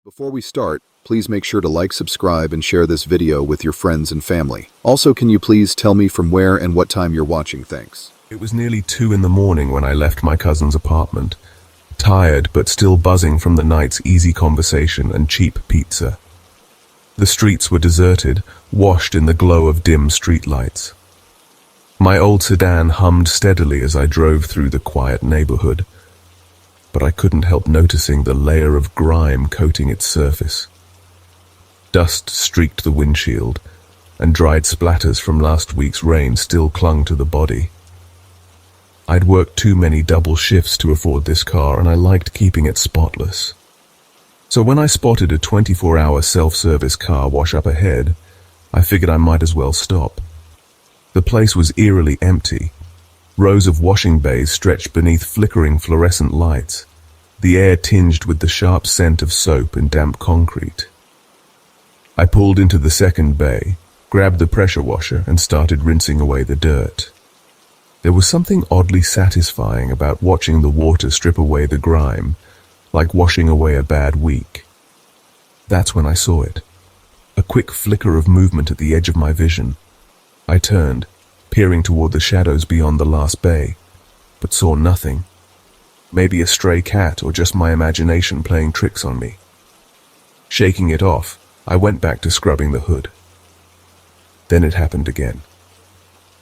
Before we start, please make sure to like, subscribe, and share this video with your friends and family. Also, can you please tell me from where and what time you're watching? Thanks. It was nearly 2 in the morning when I left my cousin's apartment, tired but still buzzing from the night's easy conversation and cheap pizza. The streets were deserted, washed in the glow of dim streetlights. My old sedan hummed steadily as I drove through the quiet neighborhood, but I couldn't help noticing the layer of grime coating its surface. Dust streaked the windshield, and dried splatters from last week's rain still clung to the body. I'd worked too many double shifts to afford this car, and I liked keeping it spotless. So when I spotted a 24-hour self-service car wash up ahead, I figured I might as well stop. The place was eerily empty. Rows of washing bays stretched beneath flickering fluorescent lights, the air tinged with the sharp scent of soap and damp concrete. I pulled into the second bay, grabbed the pressure washer, and started rinsing away the dirt. There was something oddly satisfying about watching the water strip away the grime, like washing away a bad week. That's when I saw it. A quick flicker of movement at the edge of my vision. I turned, peering toward the shadows beyond the last bay, but saw nothing. Maybe a stray cat or just my imagination playing tricks on me. Shaking it off, I went back to scrubbing the hood. Then it happened again.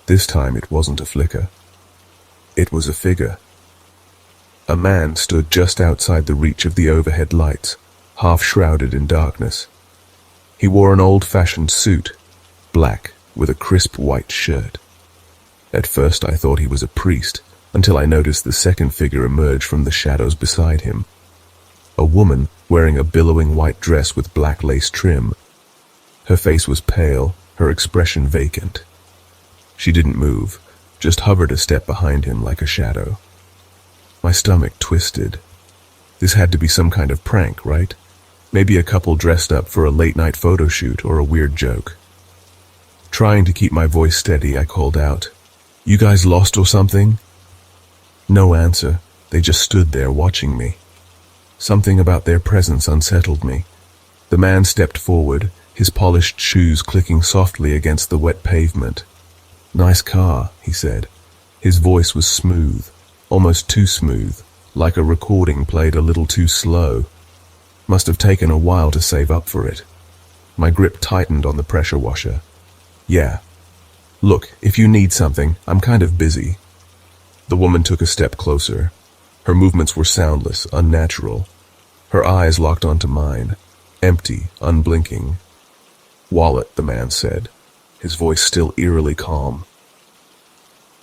This time it wasn't a flicker. It was a figure. A man stood just outside the reach of the overhead lights, half shrouded in darkness. He wore an old-fashioned suit, black, with a crisp white shirt. At first I thought he was a priest, until I noticed the second figure emerge from the shadows beside him. A woman wearing a billowing white dress with black lace trim. Her face was pale, her expression vacant. She didn't move, just hovered a step behind him like a shadow. My stomach twisted. This had to be some kind of prank, right? Maybe a couple dressed up for a late-night photo shoot or a weird joke. Trying to keep my voice steady, I called out, "You guys lost or something?" No answer. They just stood there watching me. Something about their presence unsettled me. The man stepped forward, his polished shoes clicking softly against the wet pavement. "Nice car," he said. His voice was smooth, almost too smooth, like a recording played a little too slow. Must have taken a while to save up for it. My grip tightened on the pressure washer. "Yeah. Look, if you need something, I'm kind of busy." The woman took a step closer. Her movements were soundless, unnatural. Her eyes locked onto mine, empty, unblinking. "Wallet," the man said, his voice still eerily calm.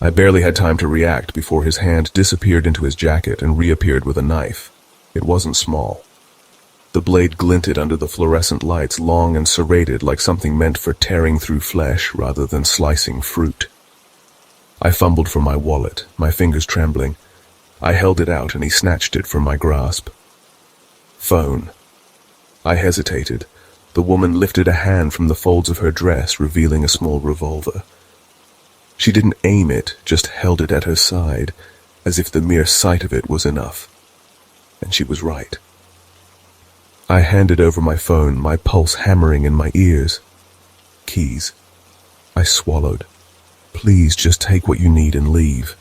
I barely had time to react before his hand disappeared into his jacket and reappeared with a knife. It wasn't small. The blade glinted under the fluorescent lights, long and serrated like something meant for tearing through flesh rather than slicing fruit. I fumbled for my wallet, my fingers trembling. I held it out and he snatched it from my grasp. "Phone." I hesitated. The woman lifted a hand from the folds of her dress, revealing a small revolver. She didn't aim it, just held it at her side, as if the mere sight of it was enough. And she was right. I handed over my phone, my pulse hammering in my ears. Keys. I swallowed. "Please just take what you need and leave."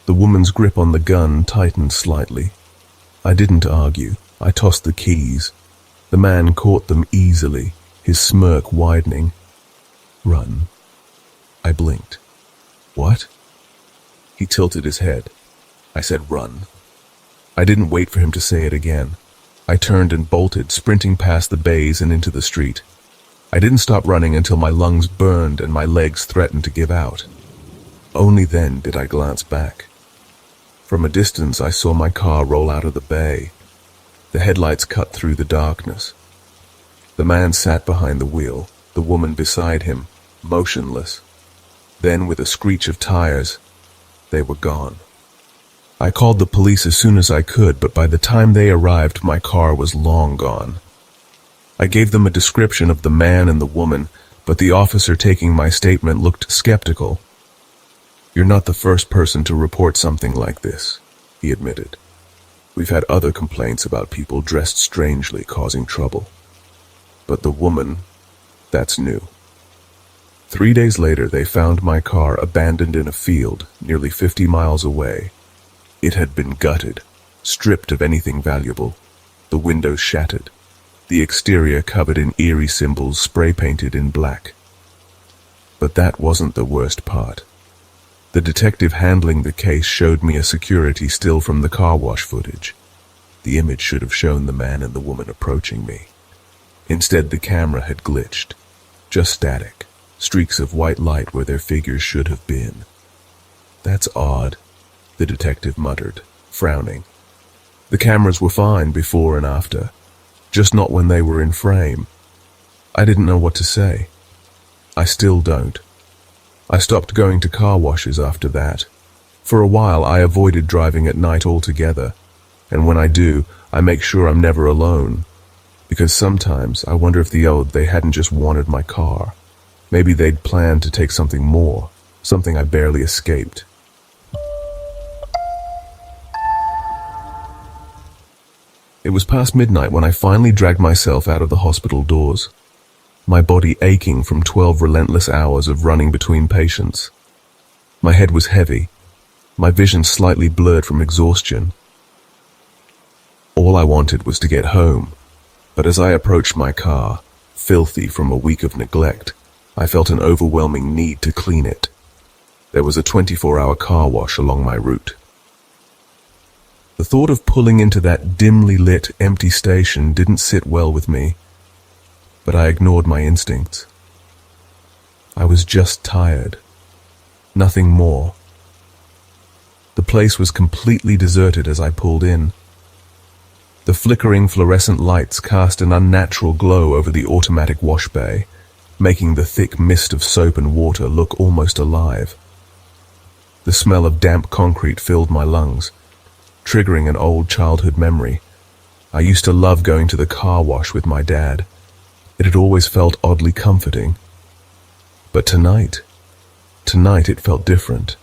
The woman's grip on the gun tightened slightly. I didn't argue. I tossed the keys. The man caught them easily, his smirk widening. "Run." I blinked. "What?" He tilted his head. I said, "Run." I didn't wait for him to say it again. I turned and bolted, sprinting past the bays and into the street. I didn't stop running until my lungs burned and my legs threatened to give out. Only then did I glance back. From a distance, I saw my car roll out of the bay. The headlights cut through the darkness. The man sat behind the wheel, the woman beside him, motionless. Then, with a screech of tires, they were gone. I called the police as soon as I could, but by the time they arrived, my car was long gone. I gave them a description of the man and the woman, but the officer taking my statement looked skeptical. "You're not the first person to report something like this," he admitted. We've had other complaints about people dressed strangely causing trouble. But the woman, that's new. 3 days later, they found my car abandoned in a field nearly 50 miles away. It had been gutted, stripped of anything valuable, the windows shattered, the exterior covered in eerie symbols spray-painted in black. But that wasn't the worst part. The detective handling the case showed me a security still from the car wash footage. The image should have shown the man and the woman approaching me. Instead, the camera had glitched. Just static, streaks of white light where their figures should have been. That's odd, the detective muttered, frowning. The cameras were fine before and after, just not when they were in frame. I didn't know what to say. I still don't. I stopped going to car washes after that. For a while, I avoided driving at night altogether, and when I do, I make sure I'm never alone. Because sometimes I wonder if they hadn't just wanted my car. Maybe they'd planned to take something more, something I barely escaped. It was past midnight when I finally dragged myself out of the hospital doors, my body aching from 12 relentless hours of running between patients. My head was heavy, my vision slightly blurred from exhaustion. All I wanted was to get home, but as I approached my car, filthy from a week of neglect, I felt an overwhelming need to clean it. There was a 24-hour car wash along my route. The thought of pulling into that dimly lit, empty station didn't sit well with me, but I ignored my instincts. I was just tired. Nothing more. The place was completely deserted as I pulled in. The flickering fluorescent lights cast an unnatural glow over the automatic wash bay, making the thick mist of soap and water look almost alive. The smell of damp concrete filled my lungs, triggering an old childhood memory. I used to love going to the car wash with my dad. It had always felt oddly comforting. But tonight it felt different.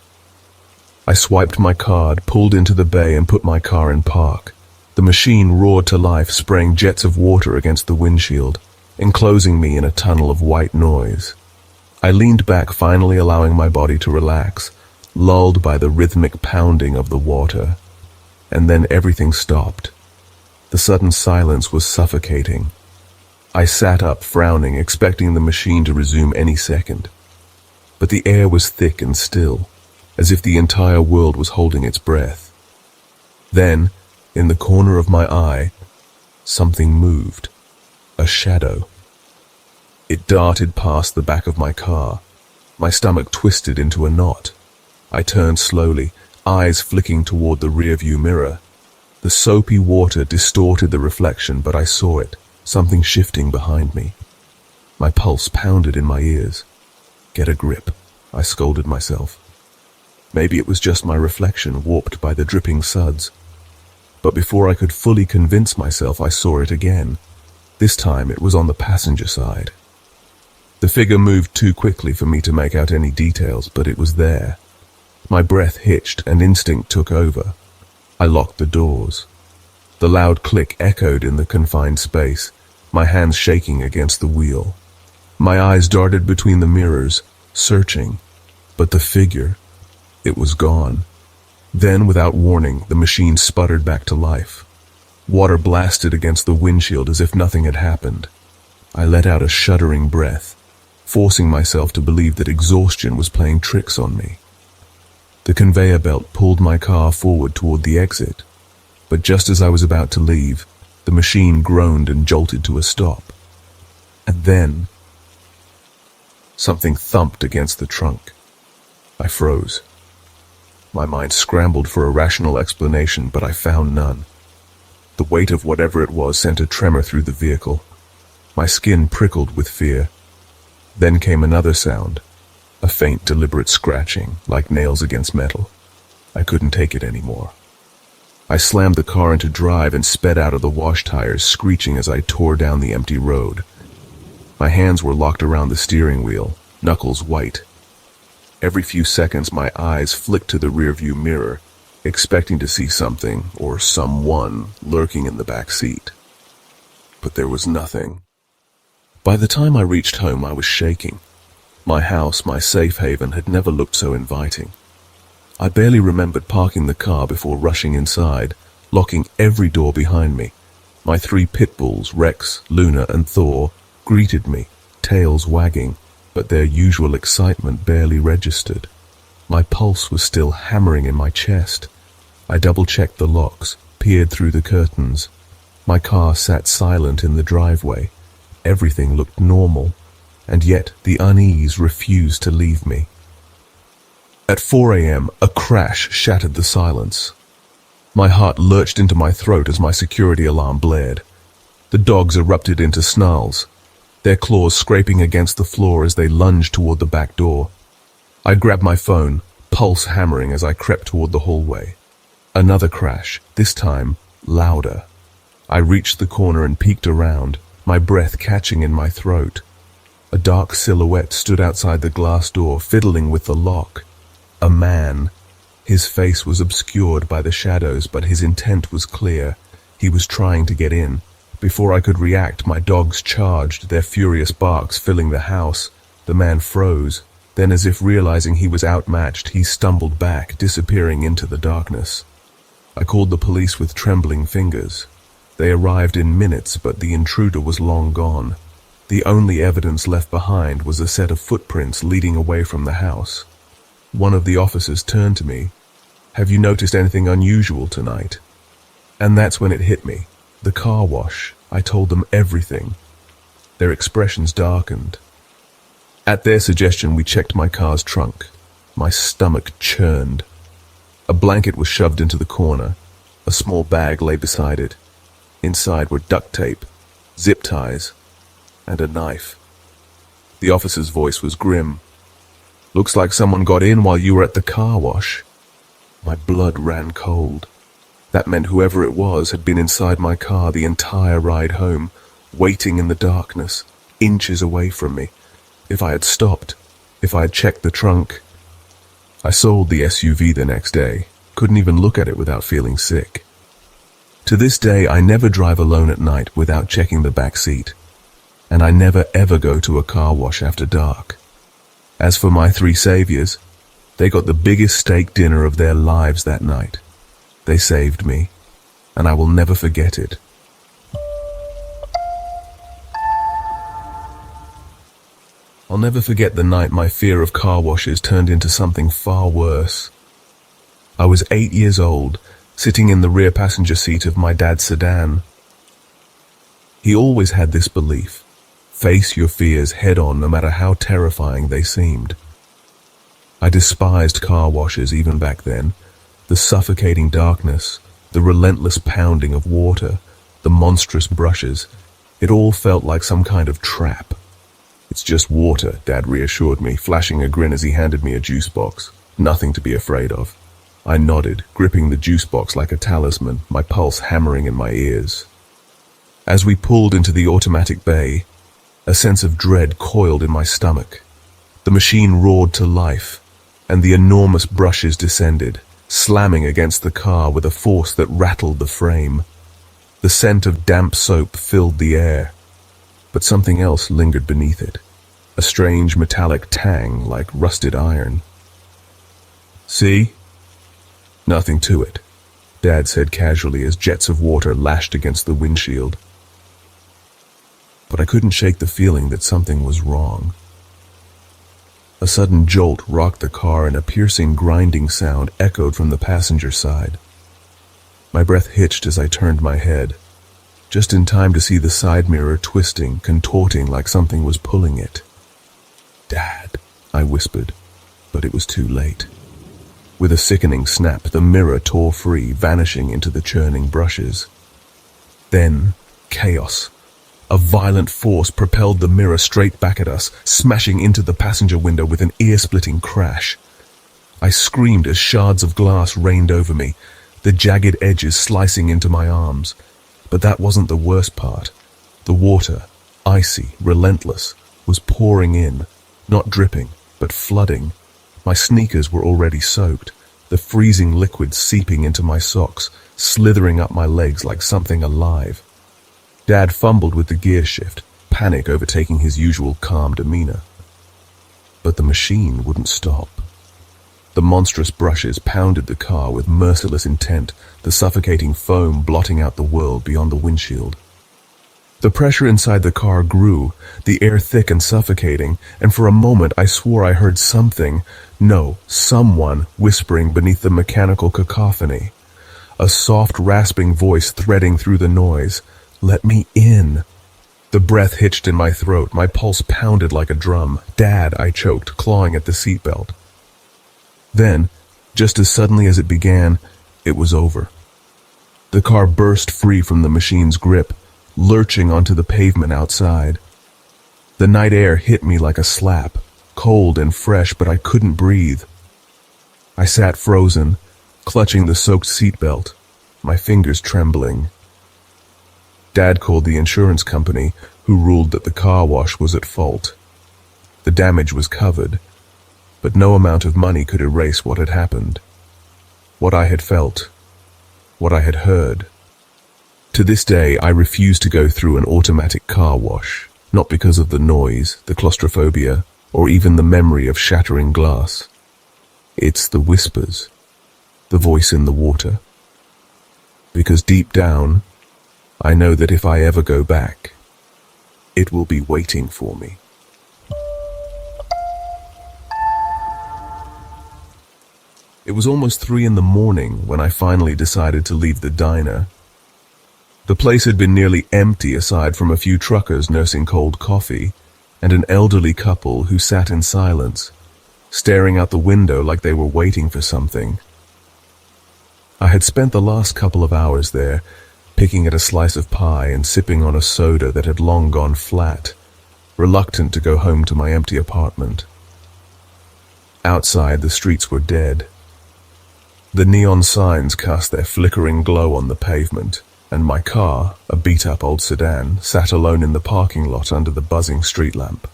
I swiped my card, pulled into the bay, and put my car in park. The machine roared to life, spraying jets of water against the windshield, enclosing me in a tunnel of white noise. I leaned back, finally allowing my body to relax, lulled by the rhythmic pounding of the water. And then everything stopped. The sudden silence was suffocating. I sat up, frowning, expecting the machine to resume any second. But the air was thick and still, as if the entire world was holding its breath. Then, in the corner of my eye, something moved. A shadow. It darted past the back of my car. My stomach twisted into a knot. I turned slowly, eyes flicking toward the rearview mirror. The soapy water distorted the reflection, but I saw it, something shifting behind me. My pulse pounded in my ears. Get a grip, I scolded myself. Maybe it was just my reflection, warped by the dripping suds. But before I could fully convince myself, I saw it again. This time it was on the passenger side. The figure moved too quickly for me to make out any details, but it was there. My breath hitched and instinct took over. I locked the doors. The loud click echoed in the confined space, my hands shaking against the wheel. My eyes darted between the mirrors, searching, but the figure, it was gone. Then, without warning, the machine sputtered back to life. Water blasted against the windshield as if nothing had happened. I let out a shuddering breath, forcing myself to believe that exhaustion was playing tricks on me. The conveyor belt pulled my car forward toward the exit, but just as I was about to leave, the machine groaned and jolted to a stop. And then, something thumped against the trunk. I froze. My mind scrambled for a rational explanation, but I found none. The weight of whatever it was sent a tremor through the vehicle. My skin prickled with fear. Then came another sound, a faint, deliberate scratching, like nails against metal. I couldn't take it anymore. I slammed the car into drive and sped out of the wash tires, screeching as I tore down the empty road. My hands were locked around the steering wheel, knuckles white. Every few seconds, my eyes flicked to the rearview mirror, expecting to see something or someone lurking in the back seat. But there was nothing. By the time I reached home, I was shaking. My house, my safe haven, had never looked so inviting. I barely remembered parking the car before rushing inside, locking every door behind me. My 3 pit bulls, Rex, Luna, and Thor, greeted me, tails wagging, but their usual excitement barely registered. My pulse was still hammering in my chest. I double-checked the locks, peered through the curtains. My car sat silent in the driveway. Everything looked normal, and yet the unease refused to leave me. At 4 a.m., a crash shattered the silence. My heart lurched into my throat as my security alarm blared. The dogs erupted into snarls, their claws scraping against the floor as they lunged toward the back door. I grabbed my phone, pulse hammering as I crept toward the hallway. Another crash, this time louder. I reached the corner and peeked around, my breath catching in my throat. A dark silhouette stood outside the glass door, fiddling with the lock. A man. His face was obscured by the shadows, but his intent was clear. He was trying to get in. Before I could react, my dogs charged, their furious barks filling the house. The man froze. Then, as if realizing he was outmatched, he stumbled back, disappearing into the darkness. I called the police with trembling fingers. They arrived in minutes, but the intruder was long gone. The only evidence left behind was a set of footprints leading away from the house. One of the officers turned to me. "Have you noticed anything unusual tonight?" And that's when it hit me. The car wash. I told them everything. Their expressions darkened. At their suggestion, we checked my car's trunk. My stomach churned. A blanket was shoved into the corner. A small bag lay beside it. Inside were duct tape, zip ties, and a knife. The officer's voice was grim. "Looks like someone got in while you were at the car wash." My blood ran cold. That meant whoever it was had been inside my car the entire ride home, waiting in the darkness, inches away from me. If I had stopped, if I had checked the trunk. I sold the SUV the next day, couldn't even look at it without feeling sick. To this day, I never drive alone at night without checking the back seat, and I never ever go to a car wash after dark. As for my 3 saviors, they got the biggest steak dinner of their lives that night. They saved me, and I will never forget it. I'll never forget the night my fear of car washes turned into something far worse. I was 8 years old, sitting in the rear passenger seat of my dad's sedan. He always had this belief: face your fears head on, no matter how terrifying they seemed. I despised car washes even back then. The suffocating darkness, the relentless pounding of water, the monstrous brushes, it all felt like some kind of trap. "It's just water," Dad reassured me, flashing a grin as he handed me a juice box. "Nothing to be afraid of." I nodded, gripping the juice box like a talisman, my pulse hammering in my ears. As we pulled into the automatic bay, a sense of dread coiled in my stomach. The machine roared to life, and the enormous brushes descended, slamming against the car with a force that rattled the frame. The scent of damp soap filled the air, but something else lingered beneath it, a strange metallic tang like rusted iron. "See? Nothing to it," Dad said casually as jets of water lashed against the windshield. But I couldn't shake the feeling that something was wrong. A sudden jolt rocked the car and a piercing grinding sound echoed from the passenger side. My breath hitched as I turned my head, just in time to see the side mirror twisting, contorting like something was pulling it. "Dad," I whispered, but it was too late. With a sickening snap, the mirror tore free, vanishing into the churning brushes. Then, chaos. A violent force propelled the mirror straight back at us, smashing into the passenger window with an ear-splitting crash. I screamed as shards of glass rained over me, the jagged edges slicing into my arms. But that wasn't the worst part. The water, icy, relentless, was pouring in, not dripping, but flooding. My sneakers were already soaked. the freezing liquid seeping into my socks, slithering up my legs like something alive. Dad fumbled with the gear shift, panic overtaking his usual calm demeanor. But the machine wouldn't stop. The monstrous brushes pounded the car with merciless intent, the suffocating foam blotting out the world beyond the windshield. The pressure inside the car grew, the air thick and suffocating, and for a moment I swore I heard something, no, someone whispering beneath the mechanical cacophony. A soft, rasping voice threading through the noise. "Let me in." The breath hitched in my throat, my pulse pounded like a drum. "Dad," I choked, clawing at the seatbelt. Then, just as suddenly as it began, it was over. The car burst free from the machine's grip, lurching onto the pavement outside. The night air hit me like a slap, cold and fresh, but I couldn't breathe. I sat frozen, clutching the soaked seatbelt, my fingers trembling. Dad called the insurance company, who ruled that the car wash was at fault. The damage was covered, but no amount of money could erase what had happened, what I had felt, what I had heard. To this day, I refuse to go through an automatic car wash, not because of the noise, the claustrophobia, or even the memory of shattering glass. It's the whispers, the voice in the water. Because deep down, I know that if I ever go back, it will be waiting for me. It was almost 3 a.m. when I finally decided to leave the diner. The place had been nearly empty aside from a few truckers nursing cold coffee and an elderly couple who sat in silence, staring out the window like they were waiting for something. I had spent the last couple of hours there, picking at a slice of pie and sipping on a soda that had long gone flat, reluctant to go home to my empty apartment. Outside, the streets were dead. The neon signs cast their flickering glow on the pavement, and my car, a beat-up old sedan, sat alone in the parking lot under the buzzing street lamp.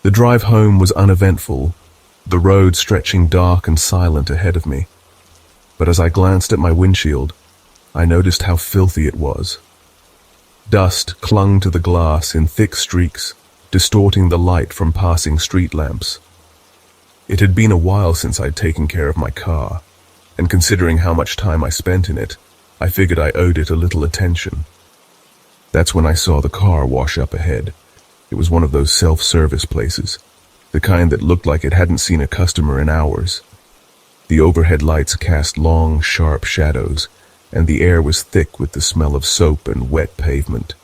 The drive home was uneventful, the road stretching dark and silent ahead of me. But as I glanced at my windshield, I noticed how filthy it was. Dust clung to the glass in thick streaks, distorting the light from passing street lamps. It had been a while since I'd taken care of my car, and considering how much time I spent in it, I figured I owed it a little attention. That's when I saw the car wash up ahead. It was one of those self-service places, the kind that looked like it hadn't seen a customer in hours. The overhead lights cast long, sharp shadows, and the air was thick with the smell of soap and wet pavement.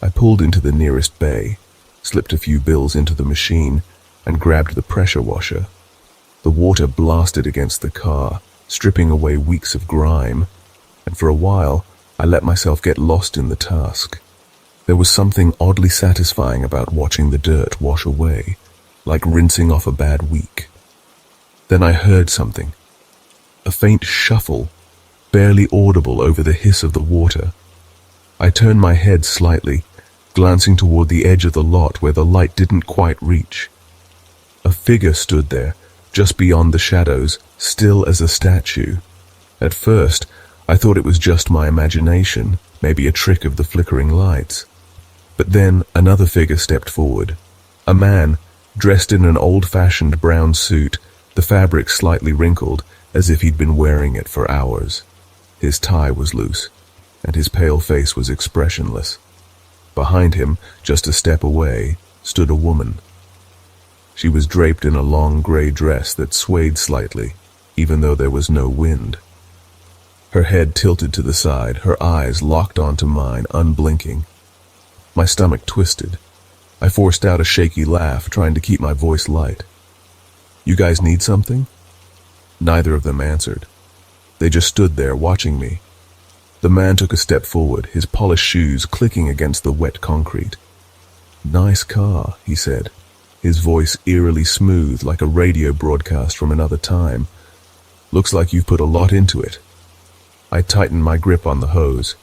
I pulled into the nearest bay, slipped a few bills into the machine, and grabbed the pressure washer. The water blasted against the car, stripping away weeks of grime, and for a while I let myself get lost in the task. There was something oddly satisfying about watching the dirt wash away, like rinsing off a bad week. Then I heard something, a faint shuffle, barely audible over the hiss of the water. I turned my head slightly, glancing toward the edge of the lot where the light didn't quite reach. A figure stood there, just beyond the shadows, still as a statue. At first, I thought it was just my imagination, maybe a trick of the flickering lights. But then another figure stepped forward. A man, dressed in an old-fashioned brown suit, the fabric slightly wrinkled, as if he'd been wearing it for hours. His tie was loose, and his pale face was expressionless. Behind him, just a step away, stood a woman. She was draped in a long gray dress that swayed slightly, even though there was no wind. Her head tilted to the side, her eyes locked onto mine, unblinking. My stomach twisted. I forced out a shaky laugh, trying to keep my voice light. "You guys need something?" Neither of them answered. They just stood there, watching me. The man took a step forward, his polished shoes clicking against the wet concrete. "Nice car," he said, his voice eerily smooth like a radio broadcast from another time. "Looks like you've put a lot into it." I tightened my grip on the hose.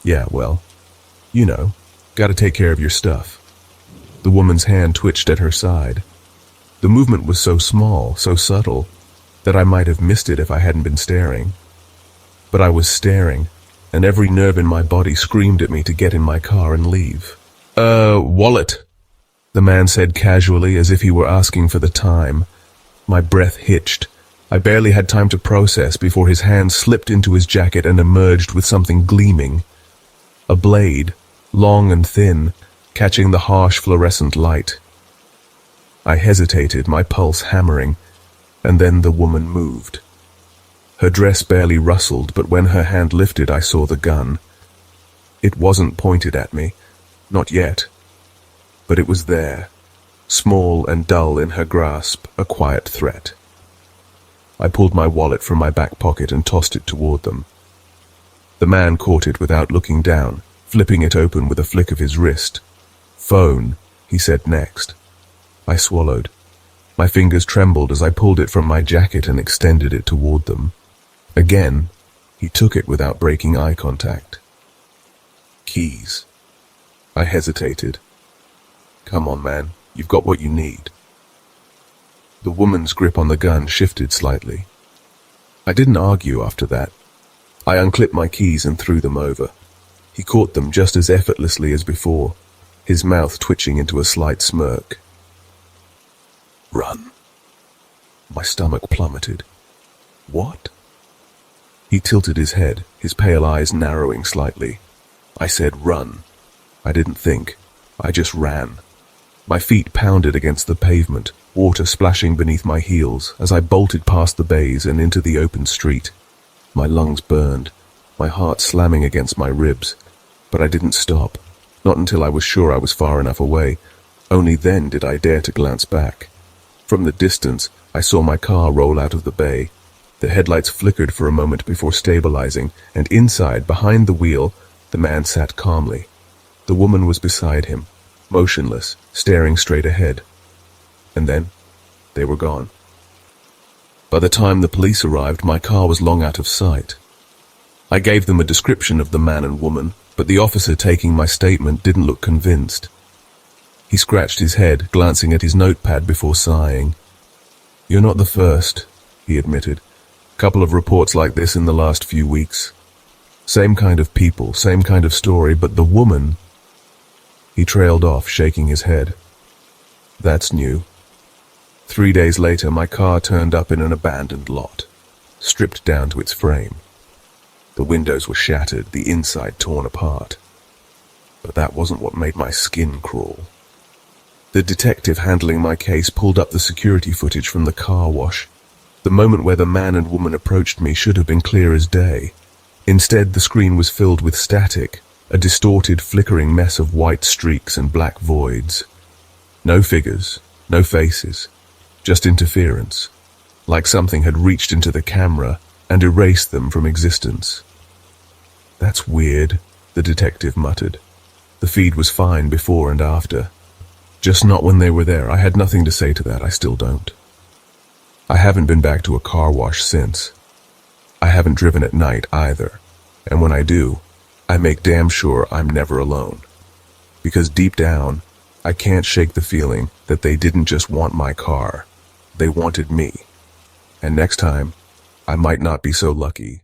"Yeah, well, you know, gotta take care of your stuff." The woman's hand twitched at her side. The movement was so small, so subtle, that I might have missed it if I hadn't been staring. But I was staring, and every nerve in my body screamed at me to get in my car and leave. Wallet," the man said casually, as if he were asking for the time. My breath hitched. I barely had time to process before his hand slipped into his jacket and emerged with something gleaming. A blade, long and thin, catching the harsh fluorescent light. I hesitated, my pulse hammering, and then the woman moved. Her dress barely rustled, but when her hand lifted, I saw the gun. It wasn't pointed at me, not yet, but it was there, small and dull in her grasp, a quiet threat. I pulled my wallet from my back pocket and tossed it toward them. The man caught it without looking down, flipping it open with a flick of his wrist. "Phone," he said next. I swallowed. My fingers trembled as I pulled it from my jacket and extended it toward them. Again, he took it without breaking eye contact. "Keys." I hesitated. "Come on, man, you've got what you need." The woman's grip on the gun shifted slightly. I didn't argue after that. I unclipped my keys and threw them over. He caught them just as effortlessly as before, his mouth twitching into a slight smirk. "Run." My stomach plummeted. "What?" He tilted his head, his pale eyes narrowing slightly. I said, "Run." I didn't think. I just ran. My feet pounded against the pavement, water splashing beneath my heels as I bolted past the bays and into the open street. My lungs burned, my heart slamming against my ribs. But I didn't stop, not until I was sure I was far enough away. Only then did I dare to glance back. From the distance, I saw my car roll out of the bay. The headlights flickered for a moment before stabilizing, and inside, behind the wheel, the man sat calmly. The woman was beside him, motionless, staring straight ahead. And then, they were gone. By the time the police arrived, my car was long out of sight. I gave them a description of the man and woman, but the officer taking my statement didn't look convinced. He scratched his head, glancing at his notepad before sighing. "You're not the first," he admitted. "Couple of reports like this in the last few weeks. Same kind of people, same kind of story, but the woman..." He trailed off, shaking his head. "That's new." 3 days later, my car turned up in an abandoned lot, stripped down to its frame. The windows were shattered, the inside torn apart. But that wasn't what made my skin crawl. The detective handling my case pulled up the security footage from the car wash. The moment where the man and woman approached me should have been clear as day. Instead, the screen was filled with static, a distorted, flickering mess of white streaks and black voids. No figures, no faces, just interference, like something had reached into the camera and erased them from existence. "That's weird," the detective muttered. "The feed was fine before and after. Just not when they were there. I had nothing to say to that, I still don't. I haven't been back to a car wash since. I haven't driven at night either, and when I do, I make damn sure I'm never alone. Because deep down, I can't shake the feeling that they didn't just want my car. They wanted me. And next time, I might not be so lucky